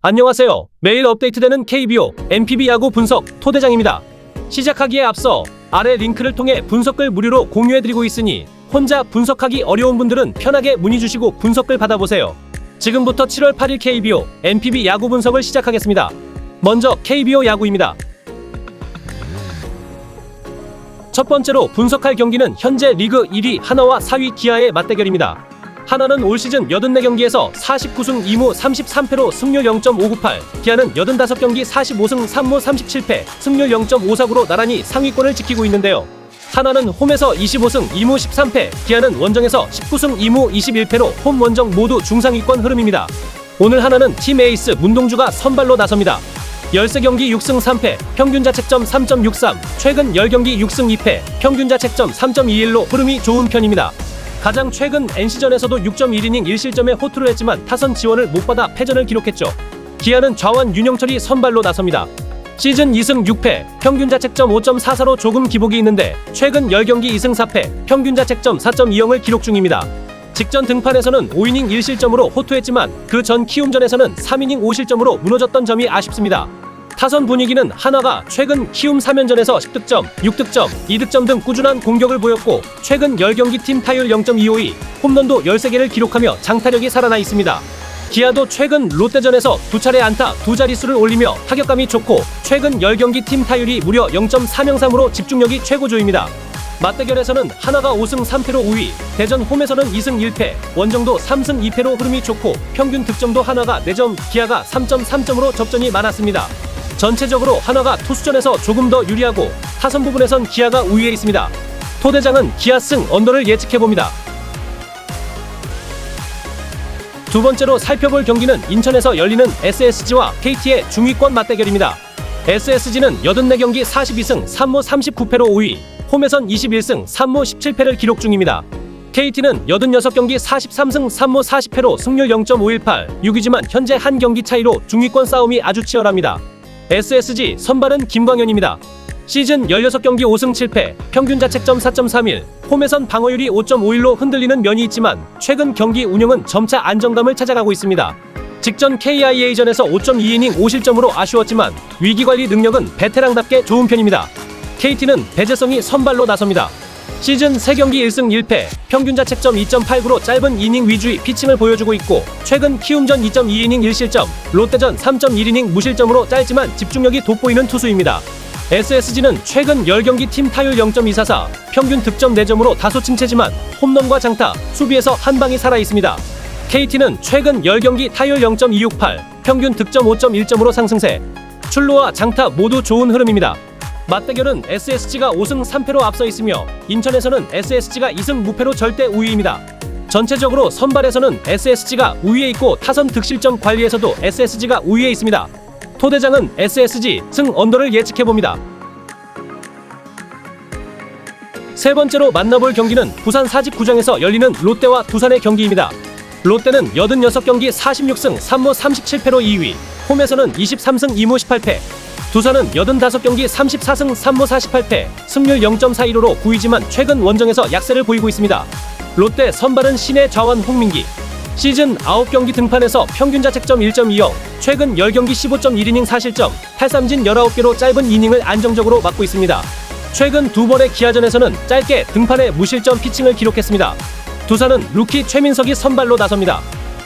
안녕하세요. 매일 업데이트되는 KBO, NPB 야구 분석 토대장입니다. 시작하기에 앞서 아래 링크를 통해 분석글 무료로 공유해드리고 있으니 혼자 분석하기 어려운 분들은 편하게 문의 주시고 분석글 받아보세요. 지금부터 7월 8일 KBO, NPB 야구 분석을 시작하겠습니다. 먼저 KBO 야구입니다. 첫 번째로 분석할 경기는 현재 리그 1위 하나와 4위 기아의 맞대결입니다. 하나는 올 시즌 84경기에서 49승 2무 33패로 승률 0.598, 기아는 85경기 45승 3무 37패, 승률 0.54구로 나란히 상위권을 지키고 있는데요. 하나는 홈에서 25승 2무 13패, 기아는 원정에서 19승 2무 21패로 홈 원정 모두 중상위권 흐름입니다. 오늘 하나는 팀 에이스 문동주가 선발로 나섭니다. 13경기 6승 3패, 평균 자책점 3.63, 최근 10경기 6승 2패, 평균 자책점 3.21로 흐름이 좋은 편입니다. 가장 최근 NC전에서도 6.1이닝 1실점에 호투를 했지만 타선 지원을 못 받아 패전을 기록했죠. 기아는 좌완 윤영철이 선발로 나섭니다. 시즌 2승 6패, 평균 자책점 5.44로 조금 기복이 있는데 최근 10경기 2승 4패, 평균 자책점 4.20을 기록 중입니다. 직전 등판에서는 5이닝 1실점으로 호투했지만 그 전 키움전에서는 3이닝 5실점으로 무너졌던 점이 아쉽습니다. 타선 분위기는 한화가 최근 키움 3연전에서 10득점, 6득점, 2득점 등 꾸준한 공격을 보였고 최근 10경기 팀 타율 0.252, 홈런도 13개를 기록하며 장타력이 살아나 있습니다. 기아도 최근 롯데전에서 2차례 안타 2자릿수를 올리며 타격감이 좋고 최근 10경기 팀 타율이 무려 0.303으로 집중력이 최고조입니다. 맞대결에서는 한화가 5승 3패로 우위, 대전 홈에서는 2승 1패, 원정도 3승 2패로 흐름이 좋고 평균 득점도 한화가 4점, 기아가 3.3점으로 접전이 많았습니다. 전체적으로 한화가 투수전에서 조금 더 유리하고 타선 부분에선 기아가 우위에 있습니다. 토대장은 기아 승 언더를 예측해봅니다. 두 번째로 살펴볼 경기는 인천에서 열리는 SSG와 KT의 중위권 맞대결입니다. SSG는 84경기 42승 3무 39패로 5위, 홈에선 21승 3무 17패를 기록 중입니다. KT는 86경기 43승 3무 40패로 승률 0.518, 6위지만 현재 한 경기 차이로 중위권 싸움이 아주 치열합니다. SSG 선발은 김광현입니다. 시즌 16경기 5승 7패, 평균 자책점 4.31, 홈에선 방어율이 5.51로 흔들리는 면이 있지만 최근 경기 운영은 점차 안정감을 찾아가고 있습니다. 직전 KIA전에서 5.2이닝 5실점으로 아쉬웠지만 위기관리 능력은 베테랑답게 좋은 편입니다. KT는 배재성이 선발로 나섭니다. 시즌 3경기 1승 1패, 평균 자책점 2.89로 짧은 이닝 위주의 피칭을 보여주고 있고 최근 키움전 2.2이닝 1실점, 롯데전 3.1이닝 무실점으로 짧지만 집중력이 돋보이는 투수입니다. SSG는 최근 10경기 팀 타율 0.244, 평균 득점 4점으로 다소 침체지만 홈런과 장타, 수비에서 한 방이 살아있습니다. KT는 최근 10경기 타율 0.268, 평균 득점 5.1점으로 상승세, 출루와 장타 모두 좋은 흐름입니다. 맞대결은 SSG가 5승 3패로 앞서 있으며 인천에서는 SSG가 2승 무패로 절대 우위입니다. 전체적으로 선발에서는 SSG가 우위에 있고 타선 득실점 관리에서도 SSG가 우위에 있습니다. 토대장은 SSG 승 언더를 예측해봅니다. 세 번째로 만나볼 경기는 부산 사직구장에서 열리는 롯데와 두산의 경기입니다. 롯데는 86경기 46승 3무 37패로 2위, 홈에서는 23승 2무 18패, 두산은 85경기 34승 3무 48패, 승률 0.415로 9위지만 최근 원정에서 약세를 보이고 있습니다. 롯데 선발은 신의 좌완 홍민기. 시즌 9경기 등판에서 평균 자책점 1.20, 최근 10경기 15.1이닝 4실점, 탈삼진 19개로 짧은 이닝을 안정적으로 맡고 있습니다. 최근 두 번의 기아전에서는 짧게 등판에 무실점 피칭을 기록했습니다. 두산은 루키 최민석이 선발로 나섭니다.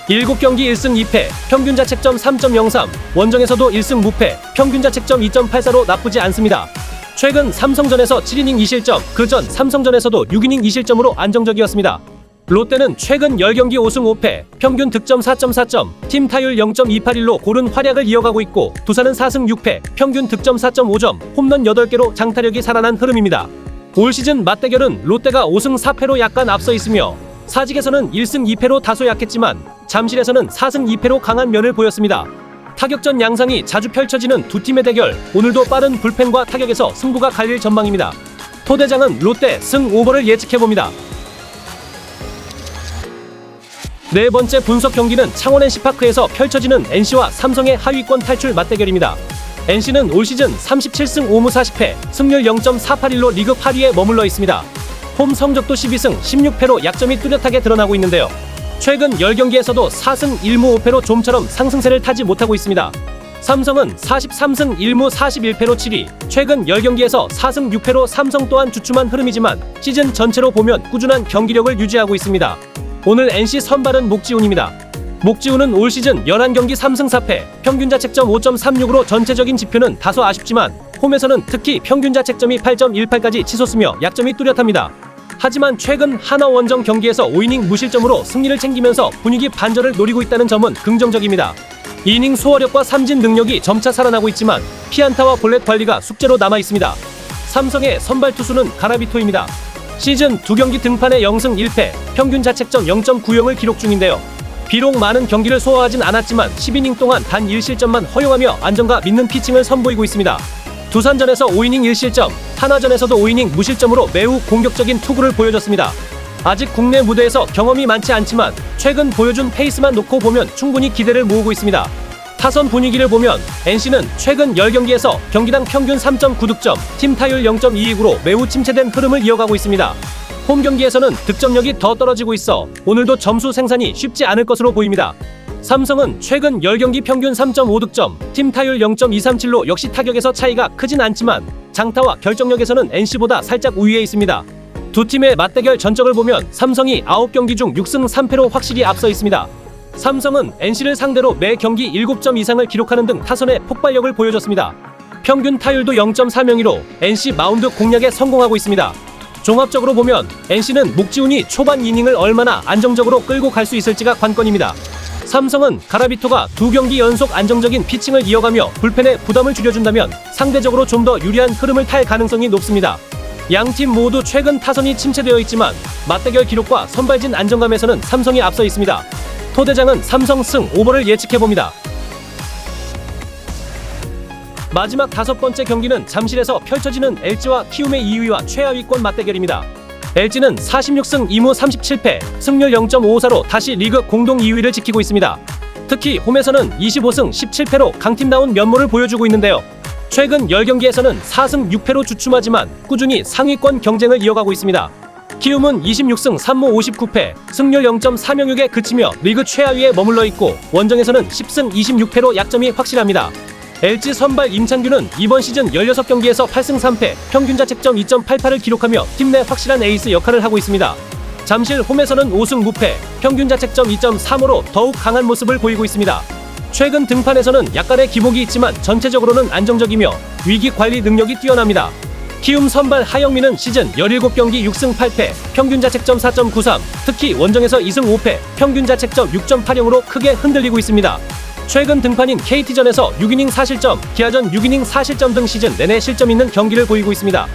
7경기 1승 2패, 평균 자책점 3.03, 원정에서도 1승 무패, 평균 자책점 2.84로 나쁘지 않습니다. 최근 삼성전에서 7이닝 2실점, 그 전 삼성전에서도 6이닝 2실점으로 안정적이었습니다. 롯데는 최근 10경기 5승 5패, 평균 득점 4.4점, 팀 타율 0.281로 고른 활약을 이어가고 있고 두산은 4승 6패, 평균 득점 4.5점, 홈런 8개로 장타력이 살아난 흐름입니다. 올 시즌 맞대결은 롯데가 5승 4패로 약간 앞서 있으며 사직에서는 1승 2패로 다소 약했지만 잠실에서는 4승 2패로 강한 면을 보였습니다. 타격전 양상이 자주 펼쳐지는 두 팀의 대결, 오늘도 빠른 불펜과 타격에서 승부가 갈릴 전망입니다. 토대장은 롯데 승 오버를 예측해봅니다. 네 번째 분석 경기는 창원 NC파크에서 펼쳐지는 NC와 삼성의 하위권 탈출 맞대결입니다. NC는 올 시즌 37승 5무 40패, 승률 0.481로 리그 8위에 머물러 있습니다. 홈 성적도 12승 16패로 약점이 뚜렷하게 드러나고 있는데요. 최근 10경기에서도 4승 1무 5패로 좀처럼 상승세를 타지 못하고 있습니다. 삼성은 43승 1무 41패로 7위, 최근 10경기에서 4승 6패로 삼성 또한 주춤한 흐름이지만 시즌 전체로 보면 꾸준한 경기력을 유지하고 있습니다. 오늘 NC 선발은 목지훈입니다. 목지훈은 올 시즌 11경기 3승 4패, 평균 자책점 5.36으로 전체적인 지표는 다소 아쉽지만 홈에서는 특히 평균 자책점이 8.18까지 치솟으며 약점이 뚜렷합니다. 하지만 최근 하나 원정 경기에서 5이닝 무실점으로 승리를 챙기면서 분위기 반전을 노리고 있다는 점은 긍정적입니다. 이닝 소화력과 삼진 능력이 점차 살아나고 있지만 피안타와 볼넷 관리가 숙제로 남아 있습니다. 삼성의 선발 투수는 가라비토입니다. 시즌 2경기 등판에 0승 1패, 평균 자책점 0.90을 기록 중인데요. 비록 많은 경기를 소화하진 않았지만 10이닝 동안 단 1실점만 허용하며 안정감 있는 피칭을 선보이고 있습니다. 두산전에서 5이닝 1실점, 하나전에서도 5이닝 무실점으로 매우 공격적인 투구를 보여줬습니다. 아직 국내 무대에서 경험이 많지 않지만 최근 보여준 페이스만 놓고 보면 충분히 기대를 모으고 있습니다. 타선 분위기를 보면 NC는 최근 10경기에서 경기당 평균 3.9득점, 팀 타율 0.22으로 매우 침체된 흐름을 이어가고 있습니다. 홈 경기에서는 득점력이 더 떨어지고 있어 오늘도 점수 생산이 쉽지 않을 것으로 보입니다. 삼성은 최근 10경기 평균 3.5득점, 팀 타율 0.237로 역시 타격에서 차이가 크진 않지만 장타와 결정력에서는 NC보다 살짝 우위에 있습니다. 두 팀의 맞대결 전적을 보면 삼성이 9경기 중 6승 3패로 확실히 앞서 있습니다. 삼성은 NC를 상대로 매 경기 7점 이상을 기록하는 등 타선의 폭발력을 보여줬습니다. 평균 타율도 0.4명이로 NC 마운드 공략에 성공하고 있습니다. 종합적으로 보면 NC는 목지훈이 초반 이닝을 얼마나 안정적으로 끌고 갈 수 있을지가 관건입니다. 삼성은 가라비토가 2경기 연속 안정적인 피칭을 이어가며 불펜에 부담을 줄여준다면 상대적으로 좀 더 유리한 흐름을 탈 가능성이 높습니다. 양팀 모두 최근 타선이 침체되어 있지만 맞대결 기록과 선발진 안정감에서는 삼성이 앞서 있습니다. 토대장은 삼성 승 오버를 예측해봅니다. 마지막 5번째 경기는 잠실에서 펼쳐지는 LG와 키움의 2위와 최하위권 맞대결입니다. LG는 46승 2무 37패, 승률 0.54로 다시 리그 공동 2위를 지키고 있습니다. 특히 홈에서는 25승 17패로 강팀다운 면모를 보여주고 있는데요. 최근 10경기에서는 4승 6패로 주춤하지만 꾸준히 상위권 경쟁을 이어가고 있습니다. 키움은 26승 3무 59패, 승률 0.46에 그치며 리그 최하위에 머물러 있고 원정에서는 10승 26패로 약점이 확실합니다. LG 선발 임찬규는 이번 시즌 16경기에서 8승 3패, 평균 자책점 2.88을 기록하며 팀 내 확실한 에이스 역할을 하고 있습니다. 잠실 홈에서는 5승 무패, 평균 자책점 2.35로 더욱 강한 모습을 보이고 있습니다. 최근 등판에서는 약간의 기복이 있지만 전체적으로는 안정적이며 위기 관리 능력이 뛰어납니다. 키움 선발 하영민은 시즌 17경기 6승 8패, 평균 자책점 4.93, 특히 원정에서 2승 5패, 평균 자책점 6.80으로 크게 흔들리고 있습니다. 최근 등판인 KT전에서 6이닝 4실점, 기아전 6이닝 4실점 등 시즌 내내 실점 있는 경기를 보이고 있습니다.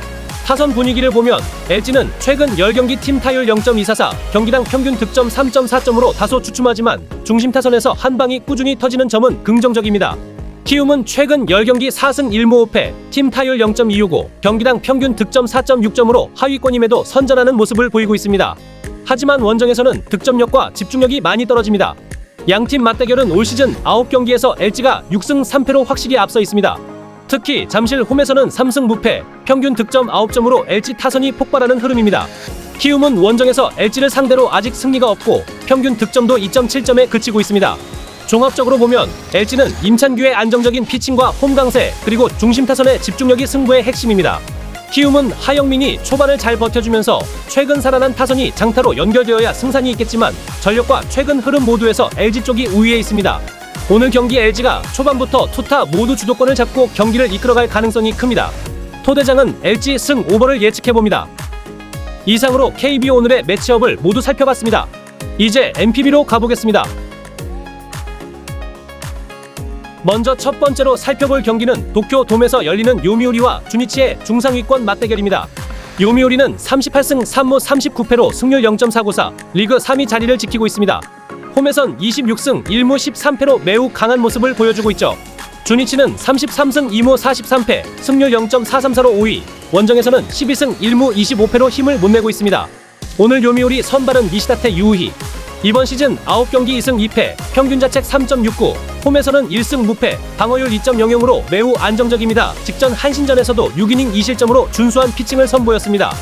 타선 분위기를 보면 LG는 최근 10경기 팀 타율 0.244, 경기당 평균 득점 3.4점으로 다소 주춤하지만 중심 타선에서 한 방이 꾸준히 터지는 점은 긍정적입니다. 키움은 최근 10경기 4승 1무 5패, 팀 타율 0.265, 경기당 평균 득점 4.6점으로 하위권임에도 선전하는 모습을 보이고 있습니다. 하지만 원정에서는 득점력과 집중력이 많이 떨어집니다. 양팀 맞대결은 올 시즌 9경기에서 LG가 6승 3패로 확실히 앞서 있습니다. 특히 잠실 홈에서는 3승 무패, 평균 득점 9점으로 LG 타선이 폭발하는 흐름입니다. 키움은 원정에서 LG를 상대로 아직 승리가 없고 평균 득점도 2.7점에 그치고 있습니다. 종합적으로 보면 LG는 임찬규의 안정적인 피칭과 홈 강세, 그리고 중심 타선의 집중력이 승부의 핵심입니다. 키움은 하영민이 초반을 잘 버텨주면서 최근 살아난 타선이 장타로 연결되어야 승산이 있겠지만 전력과 최근 흐름 모두에서 LG 쪽이 우위에 있습니다. 오늘 경기 LG가 초반부터 투타 모두 주도권을 잡고 경기를 이끌어갈 가능성이 큽니다. 토대장은 LG 승 오버를 예측해봅니다. 이상으로 KBO 오늘의 매치업을 모두 살펴봤습니다. 이제 NPB로 가보겠습니다. 먼저 첫 번째로 살펴볼 경기는 도쿄돔에서 열리는 요미우리와 주니치의 중상위권 맞대결입니다. 요미우리는 38승 3무 39패로 승률 0.494, 리그 3위 자리를 지키고 있습니다. 홈에선 26승 1무 13패로 매우 강한 모습을 보여주고 있죠. 주니치는 33승 2무 43패, 승률 0.434로 5위, 원정에서는 12승 1무 25패로 힘을 못 내고 있습니다. 오늘 요미우리 선발은 니시다테 유우히. 이번 시즌 9경기 2승 2패, 평균 자책 3.69, 홈에서는 1승 무패, 방어율 2.00으로 매우 안정적입니다. 직전 한신전에서도 6이닝 2실점으로 준수한 피칭을 선보였습니다.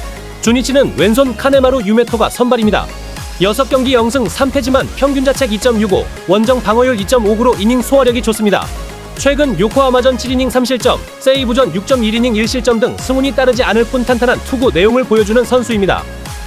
주니치는 왼손 카네마루 유메토가 선발입니다. 6경기 0승 3패지만 평균 자책 2.65, 원정 방어율 2.59로 이닝 소화력이 좋습니다. 최근 요코하마전 7이닝 3실점, 세이부전 6.1이닝 1실점 등 승운이 따르지 않을 뿐 탄탄한 투구 내용을 보여주는 선수입니다.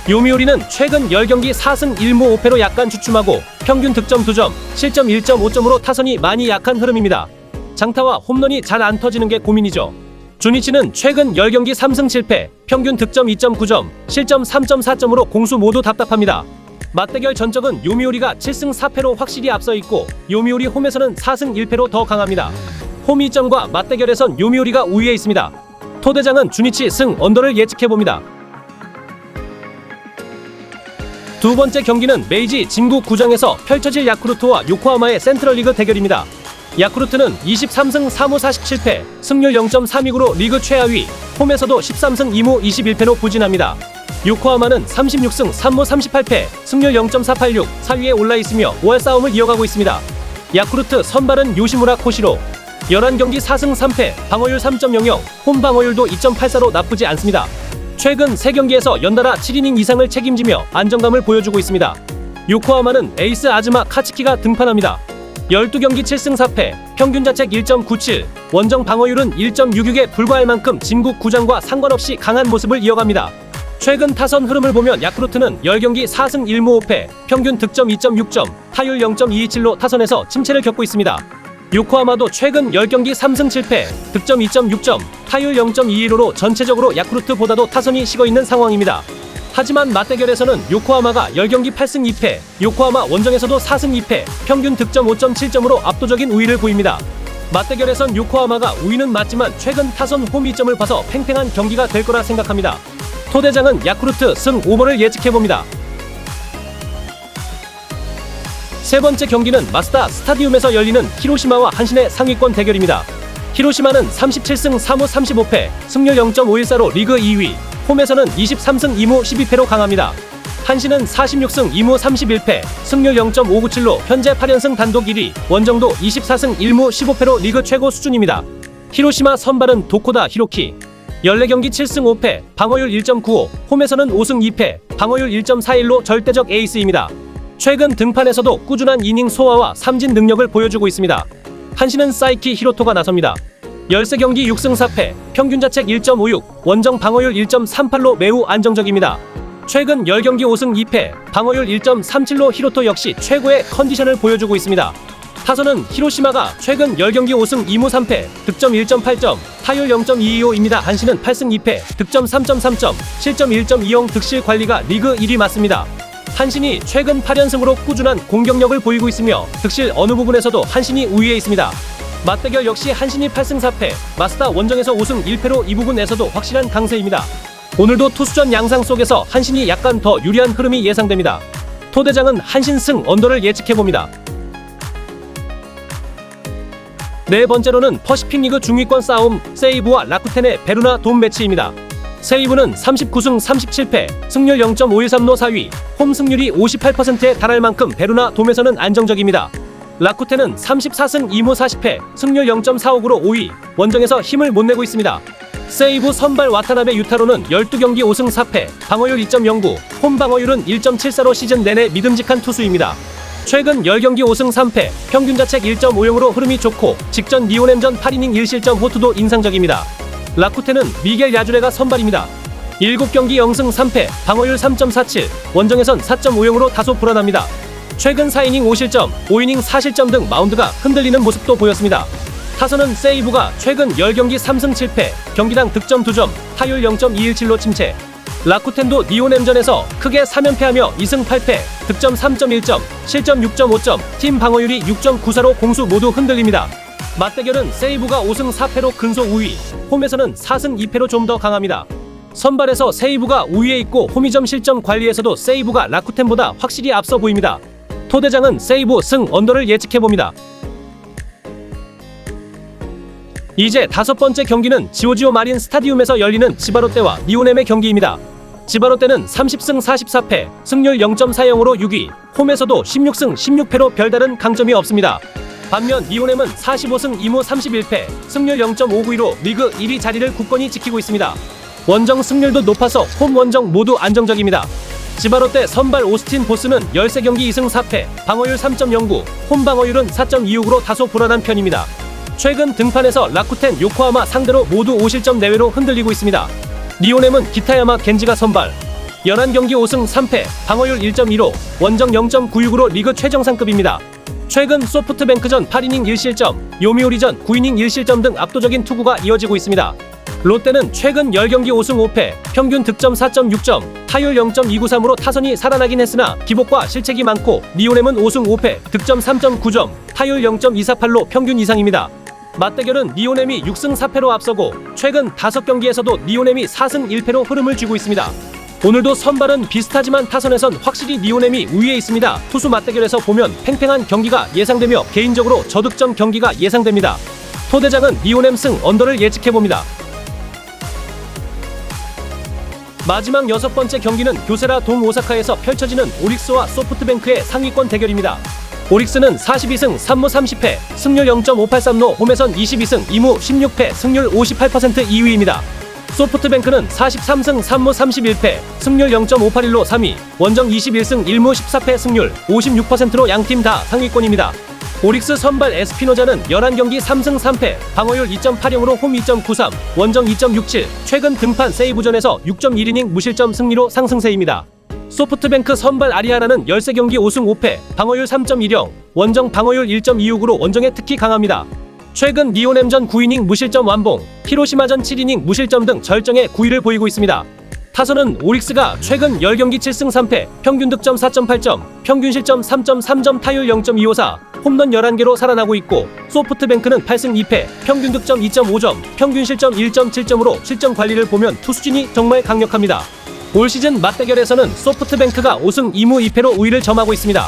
요미우리는 최근 10경기 4승 1무 5패로 약간 주춤하고 평균 득점 2점, 실점 1.5점으로 타선이 많이 약한 흐름입니다. 장타와 홈런이 잘 안 터지는 게 고민이죠. 주니치는 최근 10경기 3승 7패, 평균 득점 2.9점, 실점 3.4점으로 공수 모두 답답합니다. 맞대결 전적은 요미우리가 7승 4패로 확실히 앞서 있고 요미우리 홈에서는 4승 1패로 더 강합니다. 홈 이점과 맞대결에선 요미우리가 우위에 있습니다. 토대장은 주니치 승 언더를 예측해봅니다. 두 번째 경기는 메이지 진구 구장에서 펼쳐질 야쿠르트와 요코하마의 센트럴리그 대결입니다. 야쿠르트는 23승 4무 47패, 승률 0.32구로 리그 최하위, 홈에서도 13승 2무 21패로 부진합니다. 요코하마는 36승 3무 38패, 승률 0.486, 4위에 올라있으며 5할 싸움을 이어가고 있습니다. 야쿠르트 선발은 요시무라 코시로, 11경기 4승 3패, 방어율 3.00, 홈 방어율도 2.84로 나쁘지 않습니다. 최근 3경기에서 연달아 7이닝 이상을 책임지며 안정감을 보여주고 있습니다. 요코하마는 에이스 아즈마 카츠키가 등판합니다. 12경기 7승 4패, 평균 자책 1.97, 원정 방어율은 1.66에 불과할 만큼 진국 구장과 상관없이 강한 모습을 이어갑니다. 최근 타선 흐름을 보면 야쿠르트는 10경기 4승 1무 5패, 평균 득점 2.6점, 타율 0.227로 타선에서 침체를 겪고 있습니다. 요코하마도 최근 10경기 3승 7패, 득점 2.6점, 타율 0.215로 전체적으로 야쿠르트보다도 타선이 식어있는 상황입니다. 하지만 맞대결에서는 요코하마가 10경기 8승 2패, 요코하마 원정에서도 4승 2패, 평균 득점 5.7점으로 압도적인 우위를 보입니다. 맞대결에선 요코하마가 우위는 맞지만 최근 타선 홈 이점을 봐서 팽팽한 경기가 될 거라 생각합니다. 토대장은 야쿠르트 승 오버를 예측해봅니다. 세 번째 경기는 마쓰다 스타디움에서 열리는 히로시마와 한신의 상위권 대결입니다. 히로시마는 37승 3무 35패, 승률 0.514로 리그 2위, 홈에서는 23승 2무 12패로 강합니다. 한신은 46승 2무 31패, 승률 0.597로 현재 8연승 단독 1위, 원정도 24승 1무 15패로 리그 최고 수준입니다. 히로시마 선발은 도코다 히로키, 14경기 7승 5패, 방어율 1.95, 홈에서는 5승 2패, 방어율 1.41로 절대적 에이스입니다. 최근 등판에서도 꾸준한 이닝 소화와 삼진 능력을 보여주고 있습니다. 한신은 사이키 히로토가 나섭니다. 13경기 6승 4패, 평균 자책 1.56, 원정 방어율 1.38로 매우 안정적입니다. 최근 10경기 5승 2패, 방어율 1.37로 히로토 역시 최고의 컨디션을 보여주고 있습니다. 타선은 히로시마가 최근 10경기 5승 2무 3패, 득점 1.8점, 타율 0.225입니다. 한신은 8승 2패, 득점 3.3점, 실점 1.20 득실 관리가 리그 1위 맞습니다. 한신이 최근 8연승으로 꾸준한 공격력을 보이고 있으며 득실 어느 부분에서도 한신이 우위에 있습니다. 맞대결 역시 한신이 8승 4패, 마쓰다 원정에서 5승 1패로 이 부분에서도 확실한 강세입니다. 오늘도 투수전 양상 속에서 한신이 약간 더 유리한 흐름이 예상됩니다. 토대장은 한신 승 언더를 예측해봅니다. 네 번째로는 퍼시픽 리그 중위권 싸움, 세이브와 라쿠텐의 베루나 돔 매치입니다. 세이브는 39승 37패, 승률 0.513로 4위, 홈 승률이 58%에 달할 만큼 베루나 돔에서는 안정적입니다. 라쿠텐은 34승 2무 40패, 승률 0.45구로 5위, 원정에서 힘을 못 내고 있습니다. 세이브 선발 와타나베 유타로는 12경기 5승 4패, 방어율 2.09, 홈 방어율은 1.74로 시즌 내내 믿음직한 투수입니다. 최근 10경기 5승 3패, 평균 자책 1.50으로 흐름이 좋고 직전 니오넴전 8이닝 1실점 호투도 인상적입니다. 라쿠텐은 미겔 야주레가 선발입니다. 7경기 0승 3패, 방어율 3.47, 원정에선 4.50으로 다소 불안합니다. 최근 4이닝 5실점, 5이닝 4실점 등 마운드가 흔들리는 모습도 보였습니다. 타선은 세이브가 최근 10경기 3승 7패, 경기당 득점 2점, 타율 0.217로 침체. 라쿠텐도 니오넴전에서 크게 3연패하며 2승 8패, 득점 3.1점, 실점 6.5점, 팀 방어율이 6.94로 공수 모두 흔들립니다. 맞대결은 세이브가 5승 4패로 근소 우위, 홈에서는 4승 2패로 좀 더 강합니다. 선발에서 세이브가 우위에 있고 홈이점 실점 관리에서도 세이브가 라쿠텐보다 확실히 앞서 보입니다. 토대장은 세이브 승 언더를 예측해봅니다. 이제 다섯 번째 경기는 지오지오 마린 스타디움에서 열리는 지바롯데와 니오넴의 경기입니다. 지바롯데는 30승 44패, 승률 0.40으로 6위, 홈에서도 16승 16패로 별다른 강점이 없습니다. 반면 니오넴은 45승 2무 31패, 승률 0.592로 리그 1위 자리를 굳건히 지키고 있습니다. 원정 승률도 높아서 홈 원정 모두 안정적입니다. 지바롯데 선발 오스틴 보스는 13경기 2승 4패, 방어율 3.09, 홈 방어율은 4.26으로 다소 불안한 편입니다. 최근 등판에서 라쿠텐, 요코하마 상대로 모두 5실점 내외로 흔들리고 있습니다. 리오넴은 기타야마 겐지가 선발, 11경기 5승 3패, 방어율 1.15, 원정 0.96으로 리그 최정상급입니다. 최근 소프트뱅크전 8이닝 1실점, 요미우리전 9이닝 1실점 등 압도적인 투구가 이어지고 있습니다. 롯데는 최근 10경기 5승 5패, 평균 득점 4.6점, 타율 0.293으로 타선이 살아나긴 했으나 기복과 실책이 많고 리오넴은 5승 5패, 득점 3.9점, 타율 0.248로 평균 이상입니다. 맞대결은 리오넴이 6승 4패로 앞서고 최근 5경기에서도 리오넴이 4승 1패로 흐름을 쥐고 있습니다. 오늘도 선발은 비슷하지만 타선에선 확실히 리오넴이 우위에 있습니다. 투수 맞대결에서 보면 팽팽한 경기가 예상되며 개인적으로 저득점 경기가 예상됩니다. 토대장은 리오넴 승 언더를 예측해봅니다. 마지막 6번째 경기는 교세라 돔 오사카에서 펼쳐지는 오릭스와 소프트뱅크의 상위권 대결입니다. 오릭스는 42승 3무 30패, 승률 0.583로 홈에선 22승 2무 16패, 승률 58% 2위입니다. 소프트뱅크는 43승 3무 31패, 승률 0.581로 3위, 원정 21승 1무 14패, 승률 56%로 양팀 다 상위권입니다. 오릭스 선발 에스피노자는 11경기 3승 3패, 방어율 2.80으로 홈 2.93, 원정 2.67, 최근 등판 세이브전에서 6.1이닝 무실점 승리로 상승세입니다. 소프트뱅크 선발 아리아나는 13경기 5승 5패, 방어율 3.10, 원정 방어율 1.26으로 원정에 특히 강합니다. 최근 리오넴전 9이닝 무실점 완봉, 히로시마전 7이닝 무실점 등 절정의 9위를 보이고 있습니다. 타선은 오릭스가 최근 10경기 7승 3패, 평균 득점 4.8점, 평균 실점 3.3점, 타율 0.254, 홈런 11개로 살아나고 있고 소프트뱅크는 8승 2패, 평균 득점 2.5점, 평균 실점 1.7점으로 실점 관리를 보면 투수진이 정말 강력합니다. 올 시즌 맞대결에서는 소프트뱅크가 5승 2무 2패로 우위를 점하고 있습니다.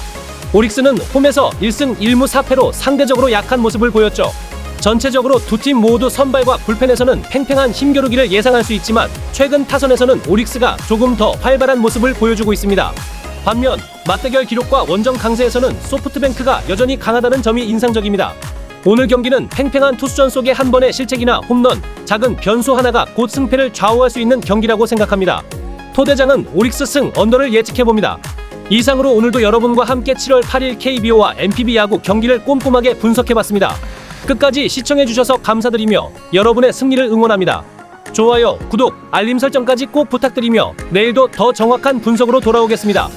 오릭스는 홈에서 1승 1무 4패로 상대적으로 약한 모습을 보였죠. 전체적으로 두 팀 모두 선발과 불펜에서는 팽팽한 힘겨루기를 예상할 수 있지만 최근 타선에서는 오릭스가 조금 더 활발한 모습을 보여주고 있습니다. 반면 맞대결 기록과 원정 강세에서는 소프트뱅크가 여전히 강하다는 점이 인상적입니다. 오늘 경기는 팽팽한 투수전 속의 한 번의 실책이나 홈런, 작은 변수 하나가 곧 승패를 좌우할 수 있는 경기라고 생각합니다. 토대장은 오릭스 승 언더를 예측해봅니다. 이상으로 오늘도 여러분과 함께 7월 8일 KBO와 NPB 야구 경기를 꼼꼼하게 분석해봤습니다. 끝까지 시청해주셔서 감사드리며 여러분의 승리를 응원합니다. 좋아요, 구독, 알림 설정까지 꼭 부탁드리며 내일도 더 정확한 분석으로 돌아오겠습니다.